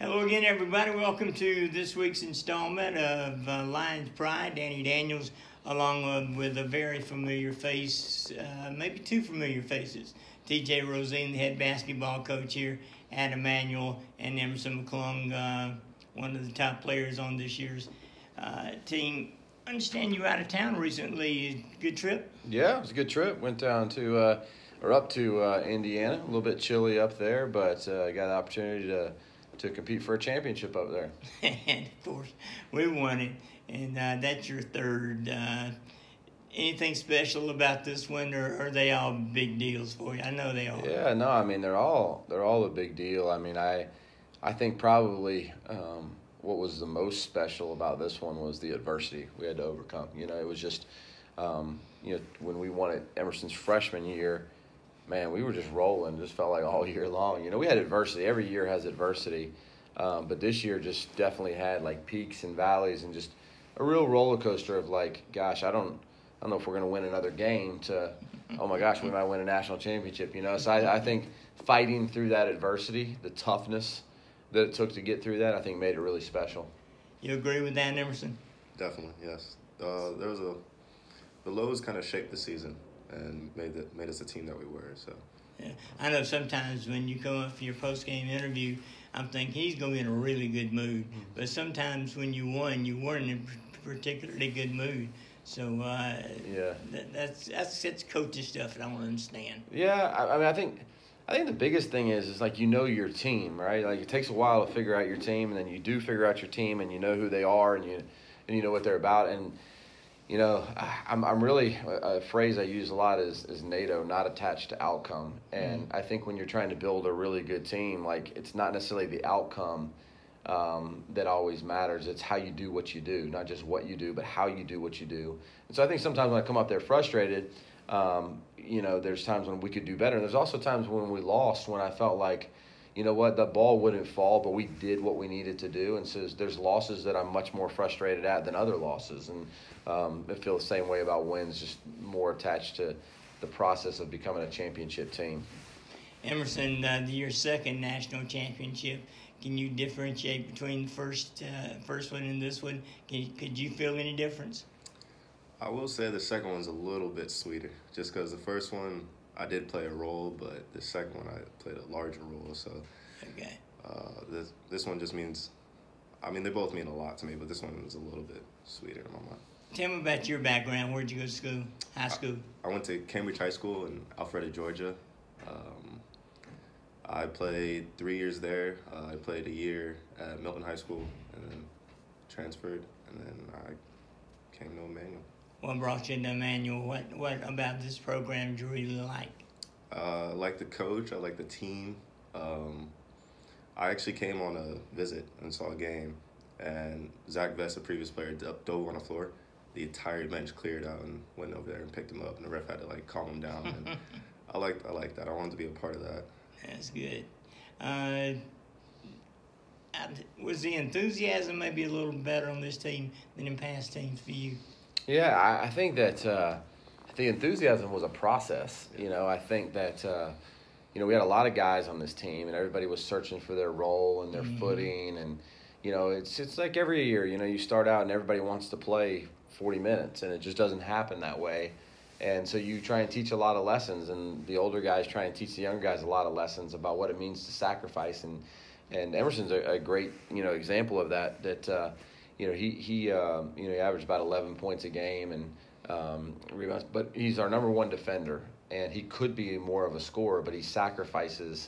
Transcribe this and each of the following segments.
Hello again, everybody. Welcome to this week's installment of Lions Pride. Danny Daniels, along with a very familiar face, maybe two familiar faces. TJ Rosene, the head basketball coach here at Emmanuel, and Emerson McClung, one of the top players on this year's team. I understand you were out of town recently. Good trip? Yeah, it was a good trip. Went down to, up to Indiana. A little bit chilly up there, but got the opportunity to compete for a championship up there. And, of course, we won it, and that's your third. Anything special about this one, or are they all big deals for you? I know they are. Yeah, no, I mean, they're all a big deal. I mean, I think probably what was the most special about this one was the adversity we had to overcome. You know, it was just, when we won it Emerson's freshman year, man, we were just rolling. Just felt like all year long. You know, we had adversity. Every year has adversity. But this year just definitely had, like, peaks and valleys and just a real roller coaster of, like, gosh, I don't know if we're going to win another game to, oh, my gosh, we might win a national championship, you know. So I think fighting through that adversity, the toughness that it took to get through that, I think made it really special. You agree with that, Emerson? Definitely, yes. The lows kind of shaped the season and made us the team that we were. So, yeah, I know sometimes when you come up for your post-game interview, I'm thinking he's going to be in a really good mood. Mm-hmm. But sometimes when you won, you weren't in a particularly good mood. So yeah, that's coach's stuff that I don't understand. Yeah, I mean, I think the biggest thing is like you know your team, right? Like it takes a while to figure out your team, and then you do figure out your team, and you know who they are, and you know what they're about, and you know, I'm really a phrase I use a lot is NATO, not attached to outcome, and I think when you're trying to build a really good team, like it's not necessarily the outcome that always matters. It's how you do what you do, not just what you do, but how you do what you do. And so I think sometimes when I come up there frustrated, there's times when we could do better. And there's also times when we lost when I felt like, you know what, the ball wouldn't fall, but we did what we needed to do. And so there's losses that I'm much more frustrated at than other losses. And I feel the same way about wins, just more attached to the process of becoming a championship team. Emerson, your second national championship. Can you differentiate between the first one and this one? Could you feel any difference? I will say the second one's a little bit sweeter, just because the first one I did play a role, but the second one I played a larger role. So, okay. This one just means, I mean, they both mean a lot to me, but this one is a little bit sweeter in my mind. Tell me about your background. Where'd you go to school? High school? I went to Cambridge High School in Alpharetta, Georgia. I played 3 years there. I played a year at Milton High School and then transferred, and then I came to Emmanuel. What brought you to Emmanuel? What about this program do you really like? I like the coach. I like the team. I actually came on a visit and saw a game, and Zach Vest, a previous player, dove on the floor. The entire bench cleared out and went over there and picked him up, and the ref had to like calm him down. And I like that. I wanted to be a part of that. That's good. Was the enthusiasm maybe a little better on this team than in past teams for you? Yeah, I think that the enthusiasm was a process. You know, I think that, we had a lot of guys on this team, and everybody was searching for their role and their footing. And, it's like every year, you start out and everybody wants to play 40 minutes, and it just doesn't happen that way. And so you try and teach a lot of lessons, and the older guys try and teach the younger guys a lot of lessons about what it means to sacrifice. And Emerson's a great, example of that, he averaged about 11 points a game and rebounds, but he's our number one defender, and he could be more of a scorer, but he sacrifices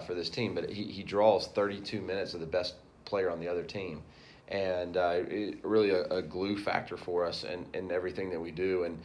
for this team. But he draws 32 minutes of the best player on the other team, and really a glue factor for us in everything that we do, and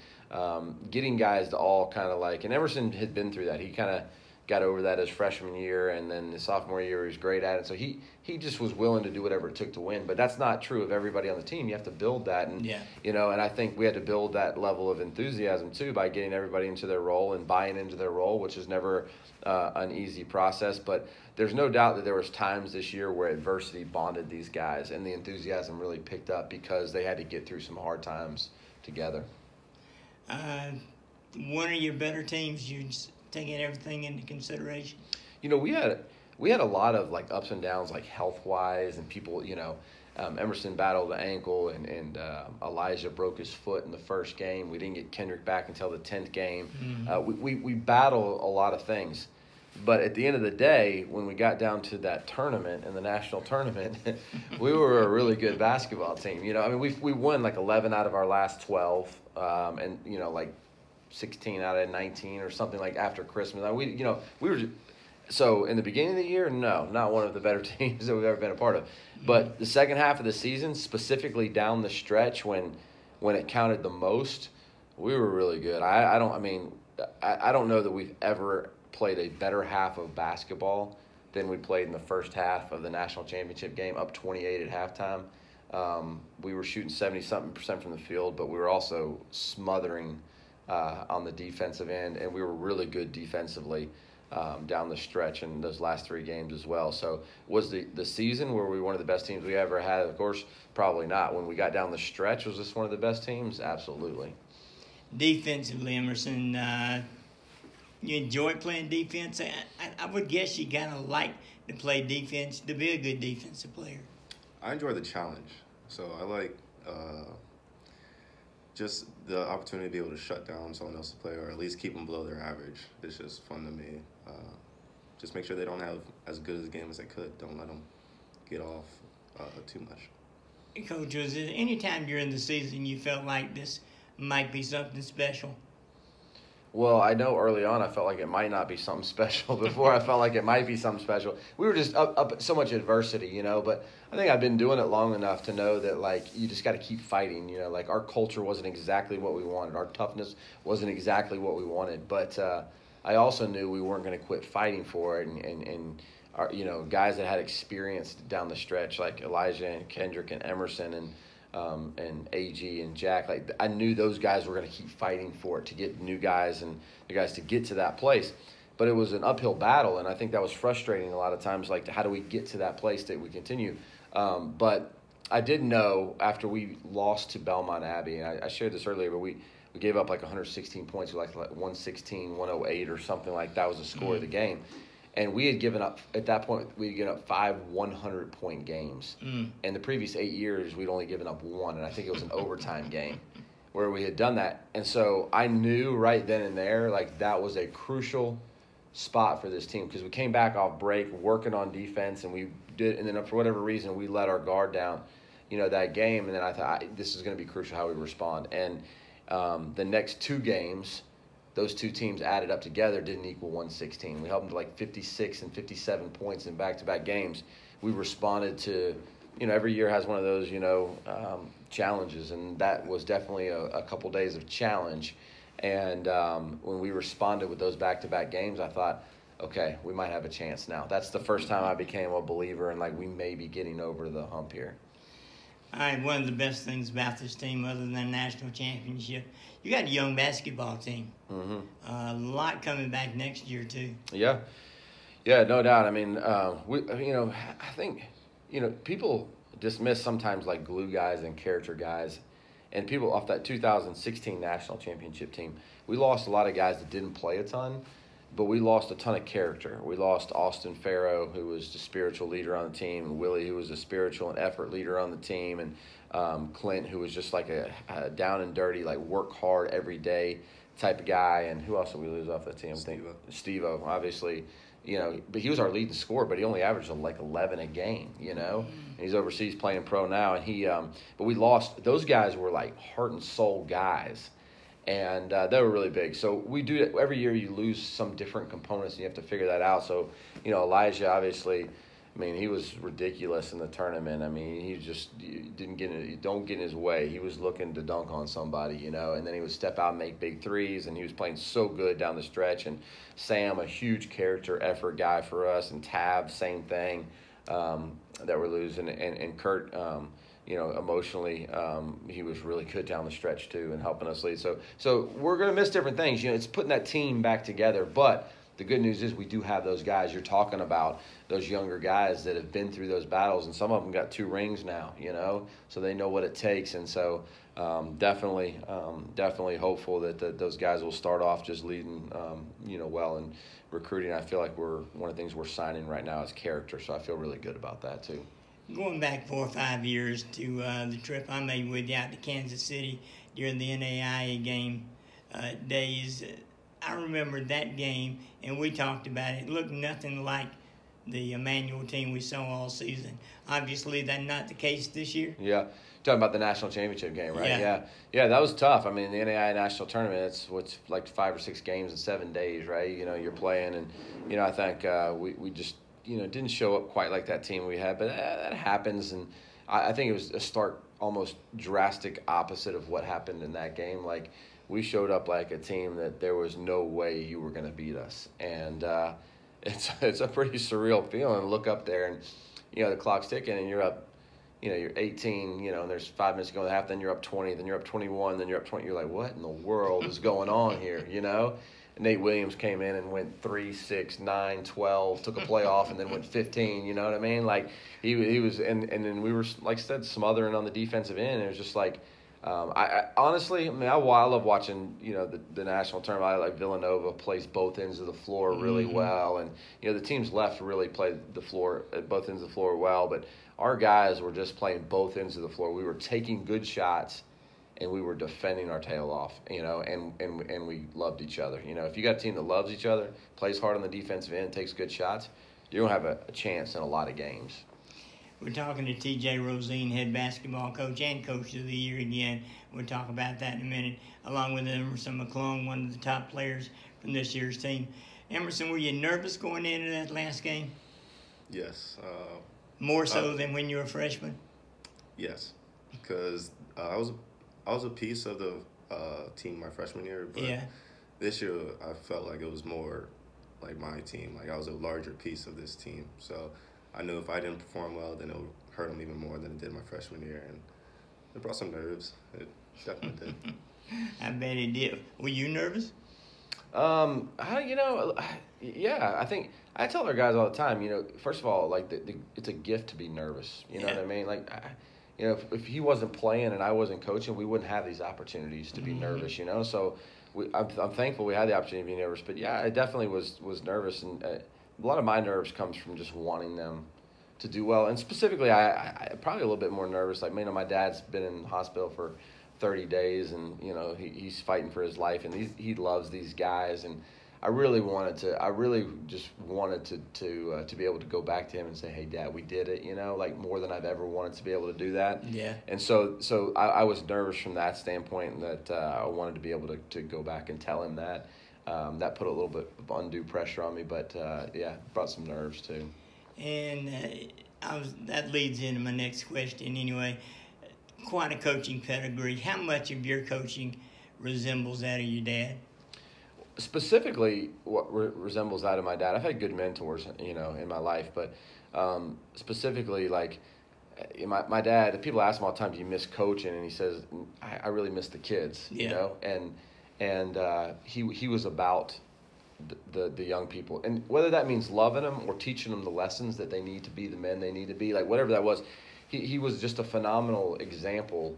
getting guys to all kind of like, and Emerson had been through that. He kind of got over that his freshman year, and then the sophomore year he was great at it. So he just was willing to do whatever it took to win. But that's not true of everybody on the team. You have to build that, and and I think we had to build that level of enthusiasm too by getting everybody into their role and buying into their role, which is never an easy process. But there's no doubt that there was times this year where adversity bonded these guys, and the enthusiasm really picked up because they had to get through some hard times together. One of your better teams, you taking everything into consideration? We had we had a lot of like ups and downs, like health wise, and people, Emerson battled the ankle, and Elijah broke his foot in the first game. We didn't get Kendrick back until the 10th game. We battle a lot of things. But at the end of the day, when we got down to that tournament, in the national tournament, we were a really good basketball team. We won like 11 out of our last 12, and like 16 out of 19 or something like after Christmas. We were. So in the beginning of the year, no, not one of the better teams that we've ever been a part of. But the second half of the season, specifically down the stretch when it counted the most, we were really good. I don't know that we've ever played a better half of basketball than we played in the first half of the national championship game, up 28 at halftime. We were shooting 70-something% from the field, but we were also smothering on the defensive end, and we were really good defensively down the stretch in those last 3 games as well. So was the season where we were one of the best teams we ever had? Of course, probably not. When we got down the stretch, was this one of the best teams? Absolutely. Defensively, Emerson, you enjoy playing defense? I would guess you kind of like to play defense to be a good defensive player. I enjoy the challenge. So I like just the opportunity to be able to shut down someone else's play, or at least keep them below their average. It's just fun to me. Just make sure they don't have as good a game as they could. Don't let them get off too much. Coach, was there any time during the season you felt like this might be something special? Well, I know early on I felt like it might not be something special. Before I felt like it might be something special. We were just up so much adversity, but I think I've been doing it long enough to know that, like, you just got to keep fighting, like our culture wasn't exactly what we wanted. Our toughness wasn't exactly what we wanted. But I also knew we weren't going to quit fighting for it. And our, guys that had experience down the stretch, like Elijah and Kendrick and Emerson and AG and Jack, like I knew those guys were going to keep fighting for it, to get new guys and the guys to get to that place. But it was an uphill battle, and I think that was frustrating a lot of times, like how do we get to that place that we continue? But I did know after we lost to Belmont Abbey, and I shared this earlier, but we gave up like 116 points, like 116, 108 or something like that was the score of the game. And we had given up, at that point, we had given up 5 100-point games. And the previous 8 years, we'd only given up 1, and I think it was an overtime game where we had done that. And so I knew right then and there, like that was a crucial spot for this team, because we came back off break, working on defense, and and then for whatever reason, we let our guard down, that game. And then I thought, this is going to be crucial how we respond. And the next 2 games, those 2 teams added up together didn't equal 116. We held them to like 56 and 57 points in back-to-back games. We responded to, every year has one of those, challenges, and that was definitely a couple days of challenge. And when we responded with those back-to-back games, I thought, okay, we might have a chance now. That's the first time I became a believer, and like we may be getting over the hump here. All right, one of the best things about this team, other than the national championship, you got a young basketball team. A lot coming back next year too. Yeah, no doubt. I mean, I think, people dismiss sometimes like glue guys and character guys, and people off that 2016 national championship team. We lost a lot of guys that didn't play a ton, but we lost a ton of character. We lost Austin Farrow, who was the spiritual leader on the team, and Willie, who was a spiritual and effort leader on the team, and Clint, who was just like a down and dirty, like work hard every day type of guy. And who else did we lose off that team? Steve-O, obviously, but he was our leading scorer, but he only averaged like 11 a game, and he's overseas playing pro now. And but we lost, those guys were like heart and soul guys. And they were really big. So we do it every year. You lose some different components, and you have to figure that out. So, Elijah, obviously, I mean, he was ridiculous in the tournament. I mean, he just don't get in his way. He was looking to dunk on somebody, and then he would step out and make big threes, and he was playing so good down the stretch. And Sam, a huge character effort guy for us, and Tab, same thing, that we're losing, and Kurt. Emotionally, he was really good down the stretch too and helping us lead. So we're going to miss different things. It's putting that team back together. But the good news is we do have those guys. You're talking about those younger guys that have been through those battles, and some of them got 2 rings now, so they know what it takes. And so definitely hopeful that those guys will start off just leading, well in recruiting. I feel like one of the things we're signing right now is character, so I feel really good about that too. Going back 4 or 5 years to the trip I made with you out to Kansas City during the NAIA game days, I remember that game, and we talked about it. It looked nothing like the Emmanuel team we saw all season. Obviously, that's not the case this year. Yeah. Talking about the national championship game, right? Yeah, that was tough. I mean, the NAIA national tournament, it's what's like 5 or 6 games in 7 days, right? You're playing, and I think we just didn't show up quite like that team we had, but that happens. And I think it was a stark, almost drastic opposite of what happened in that game. Like, we showed up like a team that there was no way you were going to beat us, and it's a pretty surreal feeling to look up there and the clock's ticking and you're up. You're 18, and there's 5 minutes to go in the half, then you're up 20, then you're up 21, then you're up 20. You're like, what in the world is going on here, And Nate Williams came in and went 3, 6, 9, 12, took a play off, and then went 15, you know what I mean? Like, he was, and then we were, like I said, smothering on the defensive end. It was just like, I honestly, I love watching, the national tournament. I like Villanova plays both ends of the floor really well, and, the teams left really played the floor, both ends of the floor well, but our guys were just playing both ends of the floor. We were taking good shots, and we were defending our tail off, and we loved each other. If you got a team that loves each other, plays hard on the defensive end, takes good shots, you're going to have a chance in a lot of games. We're talking to TJ Rosene, head basketball coach and coach of the year again. We'll talk about that in a minute, along with Emerson McClung, one of the top players from this year's team. Emerson, were you nervous going into that last game? Yes. More so than when you were a freshman? Yes, because I was a piece of the team my freshman year, but this year I felt like it was more like my team. Like, I was a larger piece of this team. So I knew if I didn't perform well, then it would hurt them even more than it did my freshman year. And it brought some nerves. It definitely did. I bet it did. Were you nervous? Yeah, I think I tell our guys all the time, first of all, like, it's a gift to be nervous. You know what I mean? Like, if he wasn't playing and I wasn't coaching, we wouldn't have these opportunities to be nervous, So I'm thankful we had the opportunity to be nervous. But, yeah, I definitely was nervous. And a lot of my nerves comes from just wanting them to do well. And specifically, I probably a little bit more nervous. Like, my dad's been in the hospital for 30 days, and, he's fighting for his life. And he loves these guys. And I really just wanted to be able to go back to him and say, hey, Dad, we did it, like, more than I've ever wanted to be able to do that. Yeah. And so I was nervous from that standpoint, that I wanted to be able to go back and tell him that. That put a little bit of undue pressure on me, but, brought some nerves too. And that leads into my next question anyway. Quite a coaching pedigree. How much of your coaching resembles that of your dad? Specifically, what resembles that of my dad. I've had good mentors, in my life, but specifically, like, my dad, people ask him all the time, do you miss coaching? And he says, I really miss the kids, and he was about the young people. And whether that means loving them or teaching them the lessons that they need to be the men they need to be, like, whatever that was, he was just a phenomenal example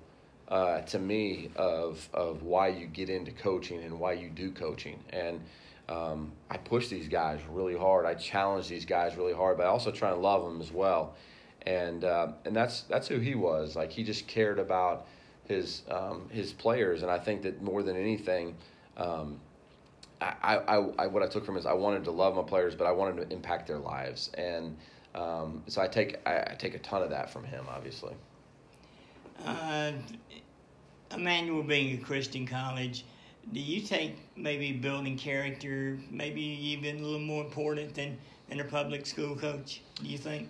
to me of why you get into coaching and why you do coaching. And I push these guys really hard. I challenge these guys really hard, but I also try and love them as well. And that's who he was. Like, he just cared about his players. And I think that more than anything, what I took from him is I wanted to love my players, but I wanted to impact their lives. And so I take a ton of that from him, obviously. Emmanuel being a Christian college, do you take maybe building character maybe even a little more important than a public school coach, do you think?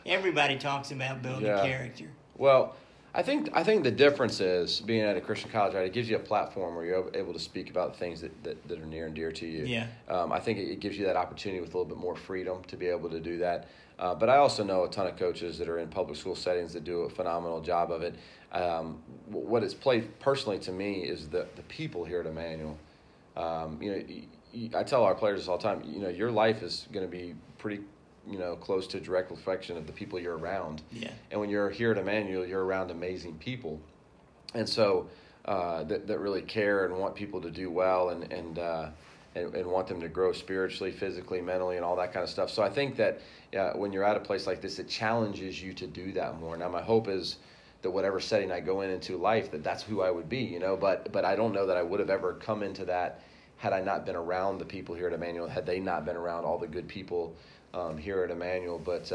Everybody talks about building character. Well, I think the difference is being at a Christian college, right? It gives you a platform where you're able to speak about things that are near and dear to you. Yeah. I think it gives you that opportunity with a little bit more freedom to be able to do that. But I also know a ton of coaches that are in public school settings that do a phenomenal job of it. What it's played personally to me is the people here at Emmanuel. I tell our players this all the time, your life is going to be pretty, close to a direct reflection of the people you're around. Yeah. And when you're here at Emmanuel, you're around amazing people. And so that really care and want people to do well and want them to grow spiritually, physically, mentally, and all that kind of stuff. So I think that when you're at a place like this, it challenges you to do that more. Now, my hope is that whatever setting I go into life, that's who I would be, But I don't know that I would have ever come into that had I not been around the people here at Emmanuel, had they not been around all the good people here at Emmanuel. But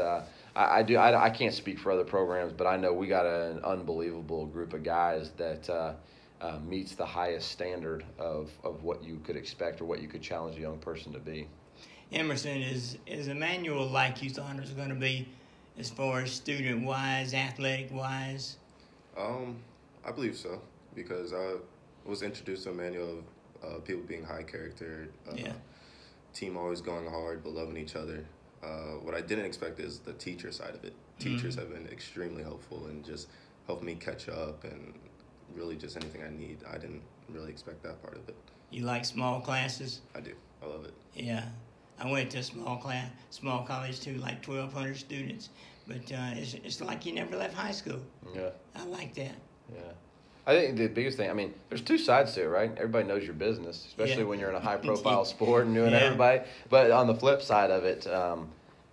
I can't speak for other programs, but I know we got an unbelievable group of guys that meets the highest standard of what you could expect or what you could challenge a young person to be. Emerson, is Emmanuel like you thought it was going to be as far as student-wise, athletic-wise? I believe so, because I was introduced to Emmanuel of people being high character, team always going hard but loving each other. What I didn't expect is the teacher side of it. Teachers have been extremely helpful and just helped me catch up and really just anything I need. I didn't really expect that part of it. You like small classes? I do. I love it. Yeah. I went to a small college too, like 1,200 students. But it's like you never left high school. Yeah. I like that. Yeah. I think the biggest thing, there's two sides to it, right? Everybody knows your business, especially when you're in a high-profile sport and doing everybody. But on the flip side of it,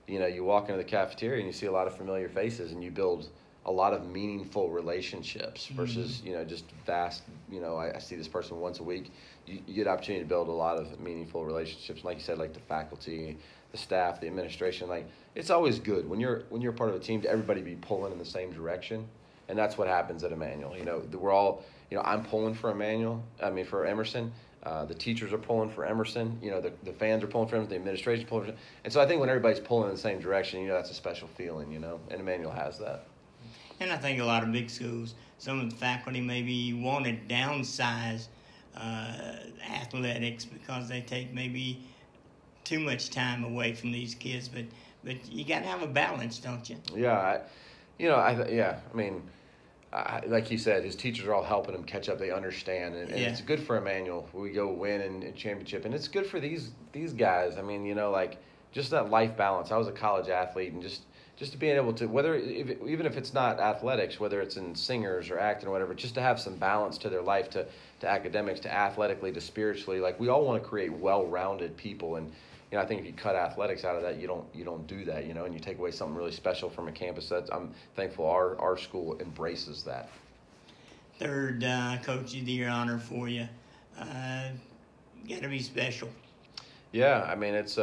you walk into the cafeteria and you see a lot of familiar faces and you build a lot of meaningful relationships versus, just vast, I see this person once a week. You get opportunity to build a lot of meaningful relationships. Like you said, like the faculty, the staff, the administration, it's always good when you're part of a team to everybody be pulling in the same direction. And that's what happens at Emmanuel. We're all, I'm pulling for for Emerson. The teachers are pulling for Emerson. The fans are pulling for Emerson. The administration is pulling for Emerson. And so I think when everybody's pulling in the same direction, that's a special feeling, and Emmanuel has that. And I think a lot of big schools, some of the faculty maybe want to downsize athletics because they take maybe too much time away from these kids. But you got to have a balance, don't you? Yeah. Like you said, his teachers are all helping him catch up. They understand, and it's good for Emmanuel. We go win in championship, and it's good for these guys. Just that life balance. I was a college athlete, and just to being able to, even if it's not athletics, whether it's in singers or acting or whatever, just to have some balance to their life, to academics, to athletically, to spiritually. We all want to create well-rounded people, and I think if you cut athletics out of that, you don't do that, and you take away something really special from a campus. I'm thankful our school embraces that. Third Coach of the Year honor for you. Got to be special. Yeah, it's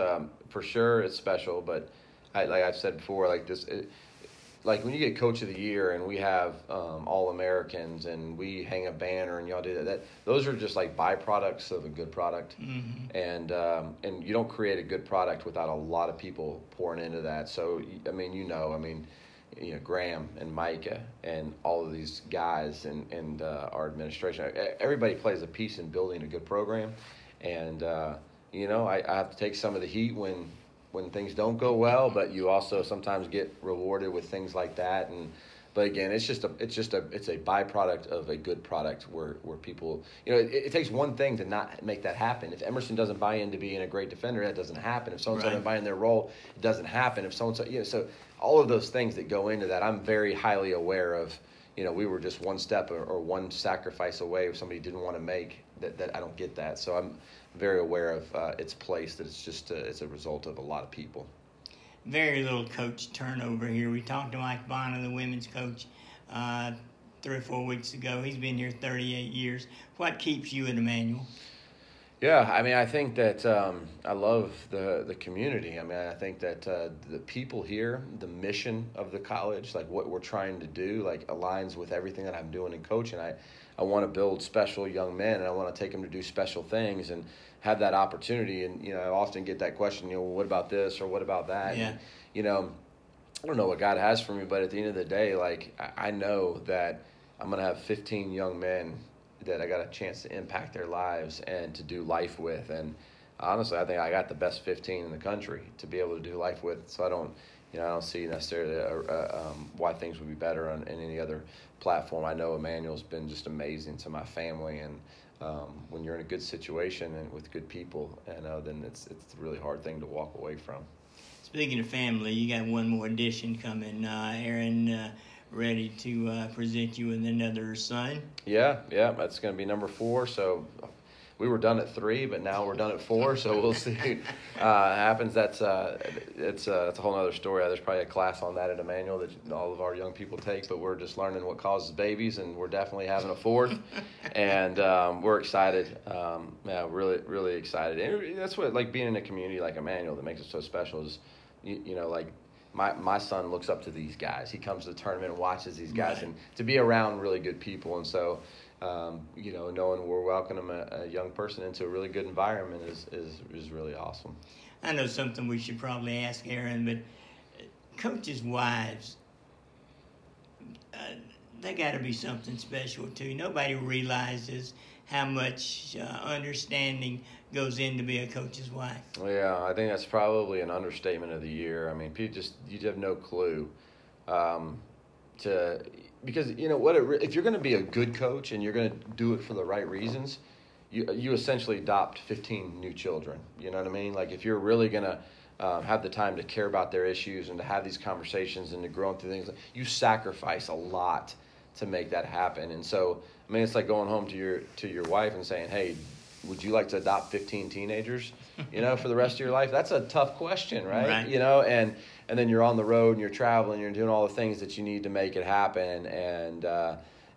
for sure it's special, but like I've said before, when you get Coach of the Year and we have All-Americans and we hang a banner and y'all do that those are just like byproducts of a good product. Mm-hmm. And you don't create a good product without a lot of people pouring into that. So, Graham and Micah and all of these guys and our administration, everybody plays a piece in building a good program. And, I have to take some of the heat when things don't go well, but you also sometimes get rewarded with things like that. But again, it's a byproduct of a good product where people, it takes one thing to not make that happen. If Emerson doesn't buy into being a great defender, that doesn't happen. If so-and-so doesn't buy in their role, it doesn't happen. If so-and-so, so all of those things that go into that, I'm very highly aware of. We were just one step or one sacrifice away if somebody didn't want to make that I don't get that. So I'm very aware of its place, that it's a result of a lot of people. Very little coach turnover here. We talked to Mike Bonner, the women's coach, 3 or 4 weeks ago. He's been here 38 years. What keeps you at Emmanuel? Yeah, I think that I love the community. I think that the people here, the mission of the college, what we're trying to do, aligns with everything that I'm doing in coaching. I want to build special young men, and I want to take them to do special things and have that opportunity. And, I often get that question, what about this or what about that? Yeah. And, I don't know what God has for me, but at the end of the day, I know that I'm going to have 15 young men that I got a chance to impact their lives and to do life with. And honestly, I think I got the best 15 in the country to be able to do life with. So I don't see necessarily why things would be better in any other platform. I know Emmanuel's been just amazing to my family, and when you're in a good situation and with good people, and then it's a really hard thing to walk away from. Speaking of family, you got one more addition coming. Aaron, ready to present you with another son. Yeah, that's going to be number 4. So we were done at 3, but now we're done at 4. So we'll see happens. It's a whole other story. There's probably a class on that at Emmanuel that all of our young people take. But we're just learning what causes babies, and we're definitely having a 4th, and we're excited. Really, really excited. And that's what, like, being in a community like Emmanuel that makes it so special is, you know, like. My son looks up to these guys. He comes to the tournament and watches these guys, Right. and to be around really good people. And so, you know, knowing we're welcoming a young person into a really good environment is really awesome. I know something we should probably ask Aaron, but coaches' wives, they got to be something special too. Nobody realizes how much understanding goes into being a coach's wife. Yeah, I think that's probably an understatement of the year. I mean, people you have no clue because you know what, if you're going to be a good coach and you're going to do it for the right reasons, you essentially adopt 15 new children. You know what I mean? Like, if you're really going to have the time to care about their issues and to have these conversations and to grow through things, you sacrifice a lot to make that happen. And so, I mean, it's like going home to your wife and saying, hey, would you like to adopt 15 teenagers, you know, for the rest of your life? That's a tough question, right? You know, and then you're on the road and you're traveling, you're doing all the things that you need to make it happen. And,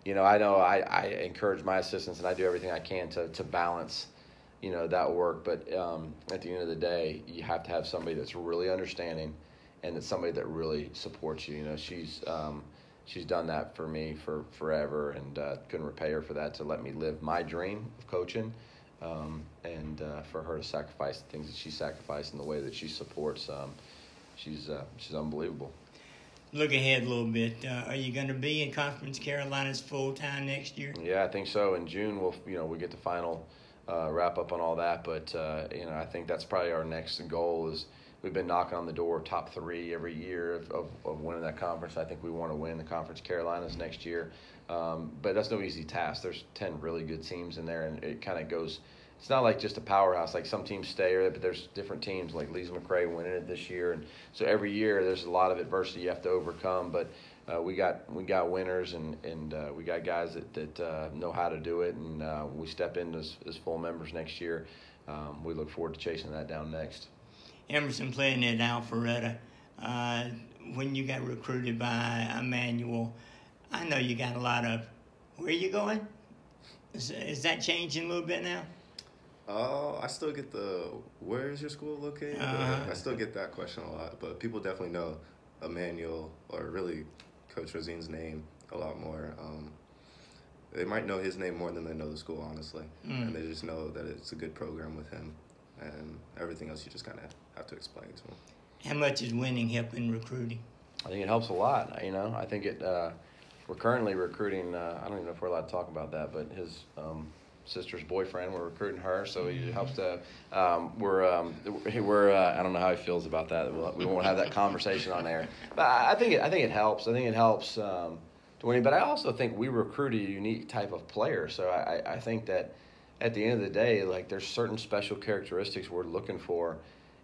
you know I encourage my assistants, and I do everything I can to balance, you know, that work. But at the end of the day, you have to have somebody that's really understanding, and that's somebody that really supports you. You know, she's done that for me for forever, and couldn't repay her for that, to let me live my dream of coaching. And for her to sacrifice the things that she sacrificed and the way that she supports, she's unbelievable. Look ahead a little bit. Are you going to be in Conference Carolinas full time next year? Yeah, I think so. In June, we get the final wrap up on all that. But you know, I think that's probably our next goal. Is we've been knocking on the door of top 3 every year of winning that conference. I think we want to win the Conference Carolinas next year. But that's no easy task. There's 10 really good teams in there, and it kind of goes. It's not like just a powerhouse. Like, some teams stay, but there's different teams. Like Lee's McRae winning it this year, and so every year there's a lot of adversity you have to overcome. But we got winners, and we got guys that know how to do it, and we step in as full members next year. We look forward to chasing that down next. Emerson playing at Alpharetta. When you got recruited by Emmanuel, I know you got a lot of, where are you going? Is that changing a little bit now? I still get the, where is your school located? I still get that question a lot, but people definitely know Emmanuel, or really Coach Rosene's name, a lot more. They might know his name more than they know the school, honestly. And they just know that it's a good program with him, and everything else you just kind of have to explain to him. How much is winning helping recruiting? I think it helps a lot. You know, I think we're currently recruiting, I don't even know if we're allowed to talk about that, but his sister's boyfriend, we're recruiting her, so it helps to, we're I don't know how he feels about that. We won't have that conversation on air. But I think it helps. I think it helps to win. But I also think we recruit a unique type of player. So I think that at the end of the day, like, there's certain special characteristics we're looking for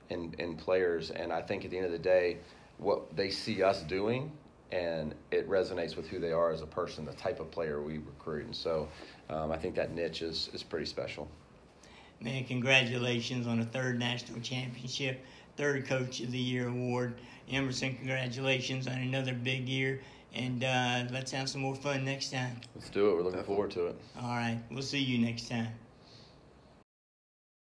in players. And I think at the end of the day, what they see us doing, and it resonates with who they are as a person, the type of player we recruit. And so I think that niche is pretty special. Man, congratulations on a 3rd national championship, 3rd Coach of the Year award. Emerson, congratulations on another big year, and let's have some more fun next time. Let's do it. We're looking forward to it. All right. We'll see you next time.